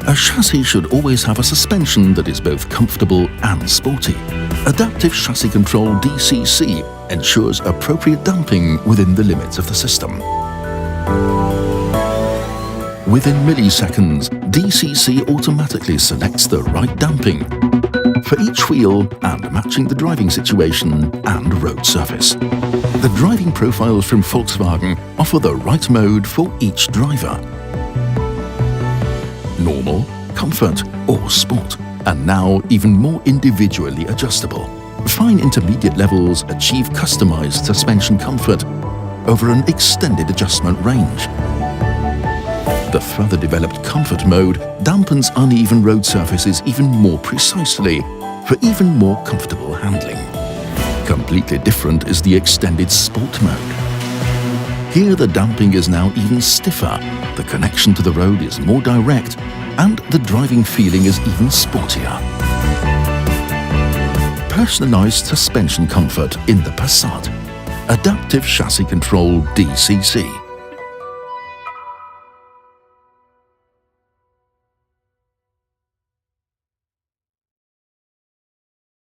A chassis should always have a suspension that is both comfortable and sporty. Adaptive Chassis Control DCC ensures appropriate damping within the limits of the system. Within milliseconds, DCC automatically selects the right damping for each wheel and matching the driving situation and road surface. The driving profiles from Volkswagen offer the right mode for each driver: normal, comfort or sport, and now even more individually adjustable. Fine intermediate levels achieve customized suspension comfort over an extended adjustment range. The further developed comfort mode dampens uneven road surfaces even more precisely for even more comfortable handling. Completely different is the extended sport mode. Here the damping is now even stiffer, the connection to the road is more direct, and the driving feeling is even sportier. Personalized suspension comfort in the Passat. Adaptive Chassis Control DCC.